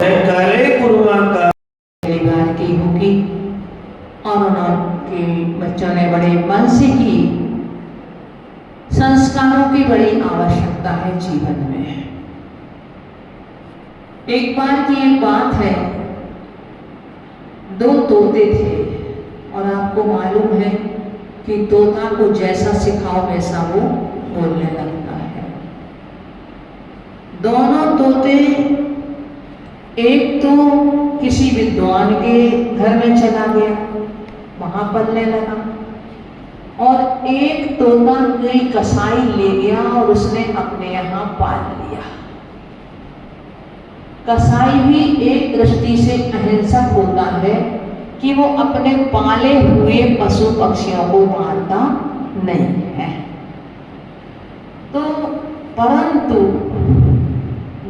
करे गुरुआ परिवार की होगी और उनके बच्चों ने बड़े मन से की। संस्कारों की बड़ी आवश्यकता है जीवन में। एक बार की एक बात है, दो तोते थे और आपको मालूम है कि तोता को जैसा सिखाओ वैसा वो बोलने लगता है। दोनों तोते, एक तो किसी विद्वान के घर में चला गया, वहां पलने लगा, और एक तोता कोई कसाई ले गया और उसने अपने यहाँ पाल लिया। कसाई भी एक दृष्टि से अहिंसक होता है कि वो अपने पाले हुए पशु पक्षियों को मारता नहीं है। तो परंतु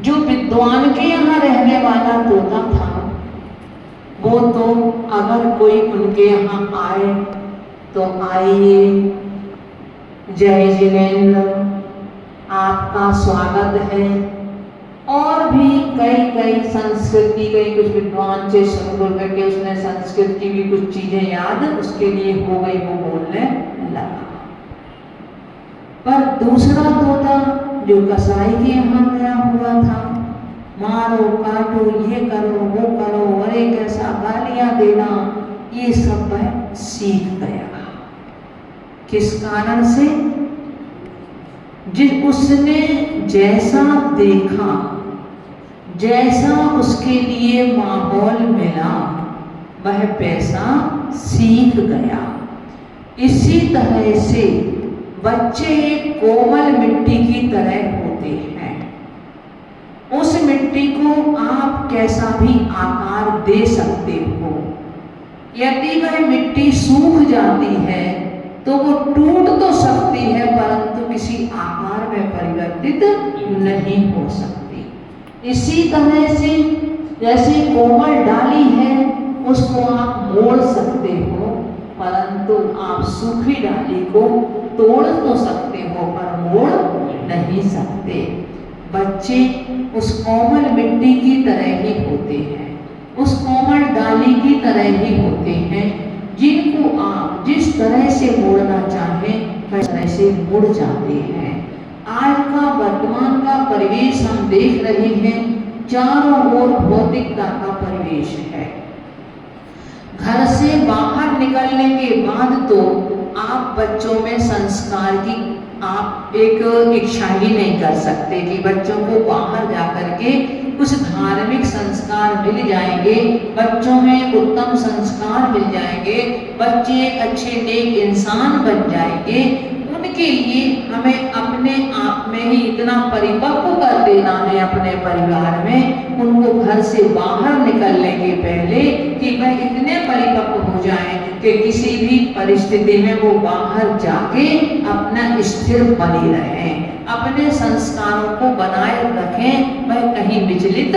जो विद्वान के यहाँ रहने वाला तोता था, वो तो अगर कोई उनके यहाँ आए तो आइए, जय जिनेन्द्र, आपका स्वागत है, और भी कई संस्कृति, कई कुछ विद्वान से सुन करके उसने संस्कृत की भी कुछ चीजें याद उसके लिए हो गई, वो बोलने लगा। पर दूसरा तोता जो कसाई के यहाँ गया हुआ था, मारो काटो, ये करो वो करो, अरे कैसा गालियां देना, ये सब वह सीख गया। किस कारण से? जिस उसने जैसा देखा, जैसा उसके लिए माहौल मिला, वह पैसा सीख गया। इसी तरह से बच्चे एक कोमल मिट्टी की तरह होते हैं। उस मिट्टी को आप कैसा भी आकार दे सकते हो। यदि वह मिट्टी सूख जाती है तो वो टूट तो सकती है, परंतु किसी आकार में परिवर्तित नहीं हो सकती। इसी तरह से जैसे कोमल डाली है, उसको आप मोड़ सकते हो, परंतु आप सूखी डाली को तोड़ तो सकते हो पर मोड़ नहीं सकते। बच्चे उस कोमल मिट्टी की तरह ही होते हैं, उस कोमल डाली की तरह ही होते हैं, जिनको आप जिस तरह से मोड़ना चाहें वह तरह से मुड़ जाते हैं। आज का वर्तमान का परिवेश हम देख रहे हैं, चारों ओर भौतिकता का परिवेश है। घर से बाहर निकलने के बाद तो आप बच्चों में संस्कार की आप एक इच्छा ही नहीं कर सकते कि बच्चों को बाहर जाकर के कुछ धार्मिक संस्कार मिल जाएंगे, बच्चों में उत्तम संस्कार मिल जाएंगे, बच्चे अच्छे नेक इंसान बन जाएंगे। उनके लिए हमें अपने आप में ही इतना परिपक्व कर देना है अपने परिवार में, उनको घर से बाहर निकलने के पहले कि वह इतने परिपक्व हो जाएं कि किसी भी परिस्थिति में वो बाहर जाके अपना स्थिर बने रहें, अपने संस्कारों को बनाए रखें, वह कहीं विचलित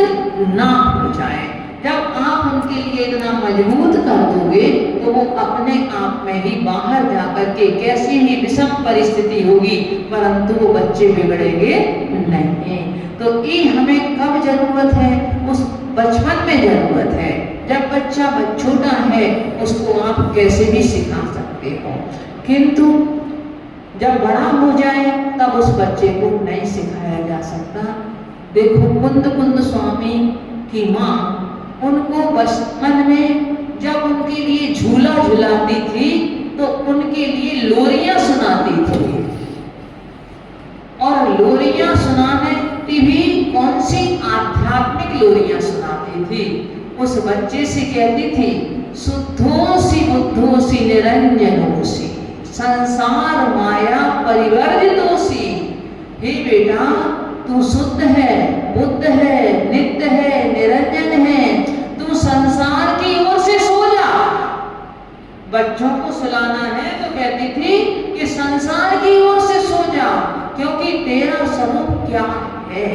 ना हो जाए। जब आप उनके लिए इतना मजबूत कर दोगे तो वो अपने आप में ही बाहर जाकर के कैसी ही विषम परिस्थिति होगी, परंतु वो बच्चे बिगड़ेंगे नहीं। तो ये हमें कब जरूरत है? उस बचपन में जरूरत है। जब बच्चा छोटा है उसको आप कैसे भी सिखा सकते हो, किंतु जब बड़ा हो जाए तब उस बच्चे को नहीं सिखाया जा सकता। देखो कुंद स्वामी की माँ उनको बचपन में जब उनके लिए झूला झुलाती थी तो उनके लिए लोरियां सुनाती थी, और लोरियां सुनाने भी कौन सी आध्यात्मिक लोरियां सुनाती थी। उस बच्चे से कहती थी, शुद्धोसी बुद्धोसी निरंजनोसी संसार माया परिवर्जितोसी। हे बेटा, तू शुद्ध है, बुद्ध है, नित्य है, निरंजन है, तू संसार की ओर से सो जा। बच्चों को सुलाना है तो कहती थी कि संसार की ओर से सो जा, क्योंकि तेरा स्वरूप क्या है।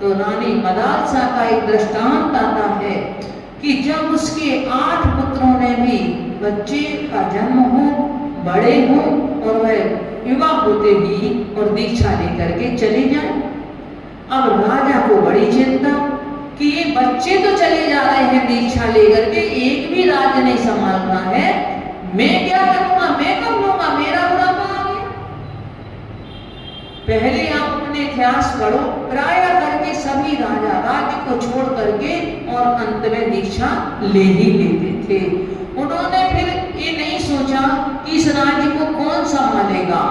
तो रानी मदालसा का एक दृष्टांत आता है कि जब उसके 8 पुत्रों ने भी बच्चे का जन्म हो, बड़े हो और वह युवा होते ही और दीक्षा लेकर के चले जाए। अब राजा को बड़ी चिंता कि ये बच्चे तो चले जा रहे हैं दीक्षा लेकर के, एक भी राज्य नहीं संभाल रहा है, मैं क्या करूंगा, मैं कब लूंगा, मेरा बुढ़ापा आ गया। पहले आप अपने इतिहास पढ़ो, प्राय करके सभी राजा राज्य को छोड़ करके और अंत में दीक्षा ले ही लेते थे। उन्होंने फिर ये नहीं सोचा कि इस राज्य को कौन संभालेगा।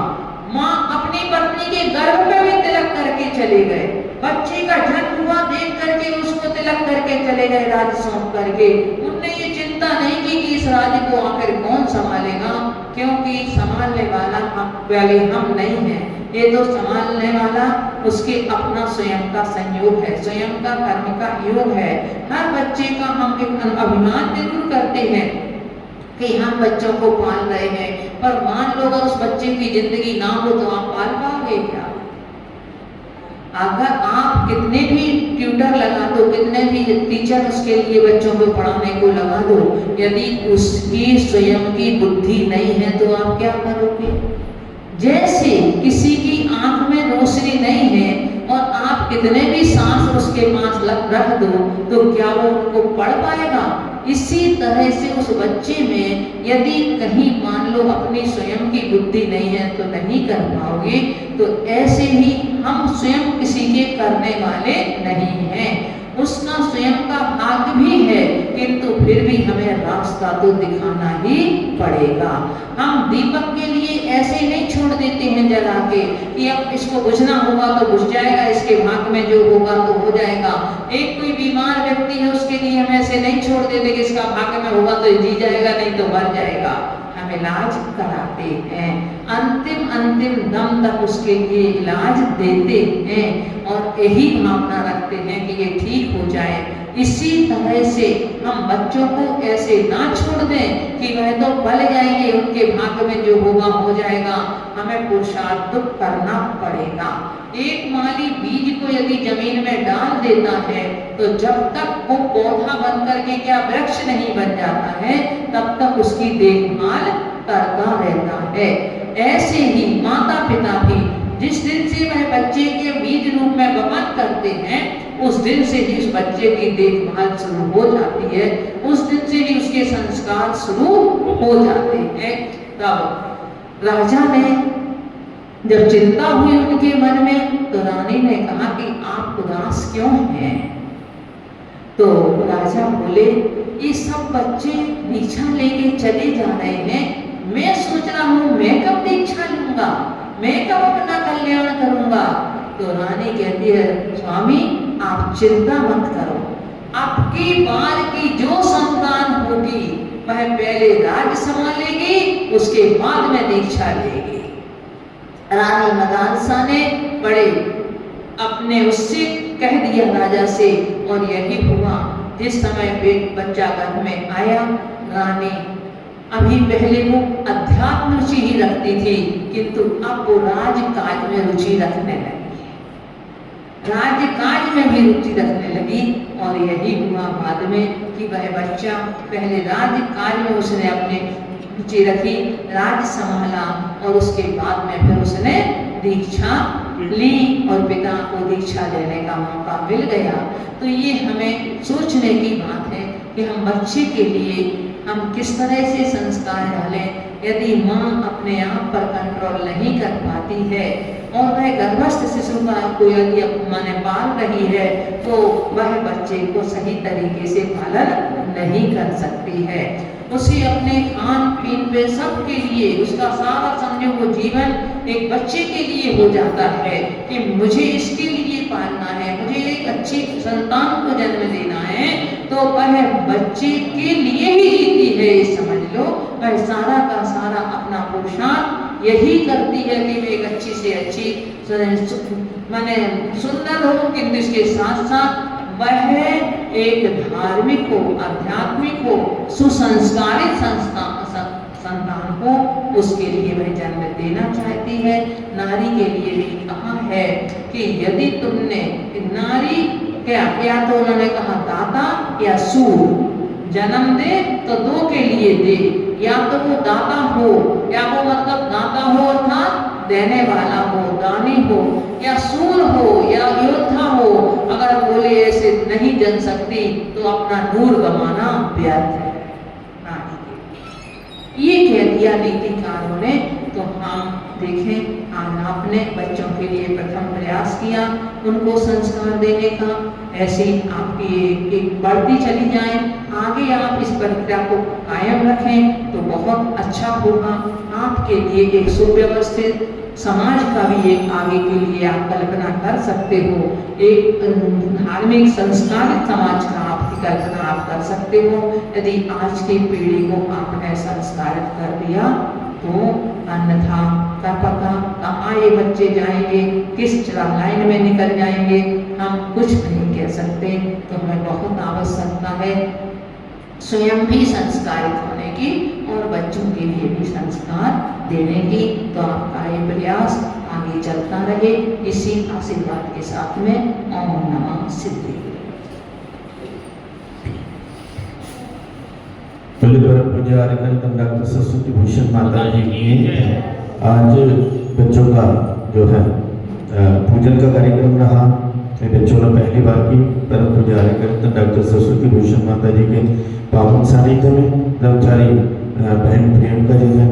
माँ अपनी पत्नी के गर्भ में भी तिलक करके चले गए, बच्चे का जन्म हुआ देख करके उसको तिलक करके चले गए राज्य सौंप करके। उनने ये चिंता नहीं की कि इस राज्य को आखिर कौन संभालेगा, क्योंकि संभालने वाला पहले हम नहीं हैं, ये तो संभालने वाला उसके अपना स्वयं का संयोग है, स्वयं का कर्म का योग है। हर बच्चे का हम एक अभिमान जरूर करते हैं कि हम बच्चों को पाल रहे हैं, पर मान लो अगर उस बच्चे की जिंदगी ना हो तो आप पाल पाओगे क्या? अगर आप कितने भी ट्यूटर लगा दो, कितने भी टीचर उसके लिए बच्चों को पढ़ाने को लगा दो, यदि उसकी स्वयं की बुद्धि नहीं है तो आप क्या करोगे? जैसे किसी की आंख में रोशनी नहीं है और आप कितने भी सांस उसके पास रख दो तो क्या वो उनको पढ़ पाएगा? इसी तरह से उस बच्चे में यदि कहीं मान लो अपनी स्वयं की बुद्धि नहीं है तो नहीं कर पाओगे। तो ऐसे ही हम स्वयं किसी के करने वाले नहीं हैं, उसका स्वयं का भाग्य भी है, किंतु फिर भी हमें रास्ता तो दिखाना ही पड़ेगा। हम दीपक के लिए ऐसे नहीं छोड़ देते हैं जला के कि अब इसको बुझना होगा तो बुझ जाएगा, इसके भाग्य में जो होगा तो हो जाएगा। एक कोई बीमार व्यक्ति है उसके लिए हम ऐसे नहीं छोड़ देते कि इसका भाग्य में होगा तो जी जाएगा, नहीं तो मर जाएगा। हम इलाज कराते हैं, अंतिम दम तक उसके लिए इलाज देते हैं और यही भावना रखते हैं कि ये ठीक हो जाए। इसी तरह से हम बच्चों को ऐसे ना छोड़ दें कि वह तो पल जाएंगे, उनके भाग्य में जो होगा हो जाएगा, हमें पुरुषार्थ करना पड़ेगा। एक माली बीज को यदि जमीन में डाल देता है तो जब तक वो पौधा बन करके क्या वृक्ष नहीं बन जाता है तब तक उसकी देखभाल करता रहता है। ऐसे ही माता पिता भी जिस दिन से वह बच्चे के बीज रूप में वपन करते हैं उस दिन से ही उस बच्चे की देखभाल शुरू हो जाती है, उस दिन से ही उसके संस्कार शुरू हो जाते हैं। तब राजा ने जब चिंता हुई उनके मन में तो रानी ने कहा कि आप उदास क्यों हैं? तो राजा बोले ये सब बच्चे दीक्षा लेके चले जा रहे हैं, मैं सोच रहा हूँ मैं कब दीक्षा लूंगा, मैं कब अपना कल्याण करूंगा। तो रानी कहती है स्वामी आप चिंता मत करो, आपकी बार की जो संतान होगी वह पहले राज्य संभालेगी, उसके बाद में दीक्षा लेगी। रानी मदालसा ने बड़े अपने उससे कह दिया राजा से और यही हुआ। जिस समय बच्चा गर्भ में आया, रानी अभी पहले वो अध्यात्म रुचि ही रखती थी किंतु अब वो राजकाज में रुचि रखने लगी, राजकाज में भी रुचि रखने लगी। और यही हुआ बाद में कि वह बच्चा पहले राजकाज में उसने अपने रुचि रखी, राज्य संभाला और उसके बाद में फिर उसने दीक्षा ली और पिता को दीक्षा लेने का मौका मिल गया। तो ये हमें सोचने की बात है कि हम बच्चे के लिए हम किस तरह से संस्कार डालें। यदि माँ अपने आप पर कंट्रोल नहीं कर पाती है और वह गर्भस्थ शिशु को यदि माने पाल रही है तो वह बच्चे को सही तरीके से पालन नहीं कर सकती है। उसे अपने खान पीन पे सबके लिए उसका सारा समझो वो जीवन एक बच्चे के लिए हो जाता है कि मुझे इसके लिए पालना है, मुझे एक अच्छी संतान को जन्म देना है, तो वह बच्चे के लिए ही जीती है। ये समझ लो वह सारा का सारा अपना पुरुषार्थ यही करती है कि मैं एक अच्छी से अच्छी माने सुंदर हो, किंतु इसके साथ साथ वह एक धार्मिक हो, आध्यात्मिक हो, सुसंस्कारित संतान हो, उसके लिए वह जन्म देना चाहती है। नारी के लिए भी कहा है कि यदि तुमने नारी क्या या तो उन्होंने कहा दाता या सूर जन्म दे तो दो के लिए दे, या तो वो दाता हो या वो मतलब दाता हो अर्थात देने वाला हो, दानी हो, या सूर हो या योद्धा हो, अगर बोले ऐसे नहीं जल सकती तो अपना नूर गंवाना व्यर्थ है। ये कह दिया नीतिकारों ने। तो हम देखें, आज आपने बच्चों के लिए प्रथम प्रयास किया उनको संस्कार देने का, ऐसे आपकी एक बढ़ती चली जाए, आगे आप इस प्रक्रिया को कायम रखें तो बहुत अच्छा होगा। आपके लिए एक सुव्यवस्थित समाज का भी एक आगे के लिए आप कल्पना कर सकते हो, एक धार्मिक संस्कारित समाज का आपकी कल्पना आप कर सकते हो। यदि आज की पीढ़ी को आपने संस्कारित कर दिया तो अन्यथा क्या पता कहाँ ये बच्चे जाएंगे, किस लाइन में निकल जाएंगे, हम कुछ नहीं कह सकते। तो हमें बहुत आवश्यकता है स्वयं भी संस्कारित होने की और बच्चों के लिए भी संस्कार देने की। तो आपका ये प्रयास आगे चलता रहे, इसी आशीर्वाद के साथ में ओम नमः सिद्धि। परम पूज्य आर्यकंतन डॉक्टर सरस्वती भूषण माता जी की आज बच्चों का जो है पूजन का कार्यक्रम रहा। बच्चों ने पहली बार की परम पूज्य आर्यकंतन डॉक्टर सरस्वती भूषण माता जी के पावन सानिध्य में ब्रह्मचारी बहन प्रियंका जी हैं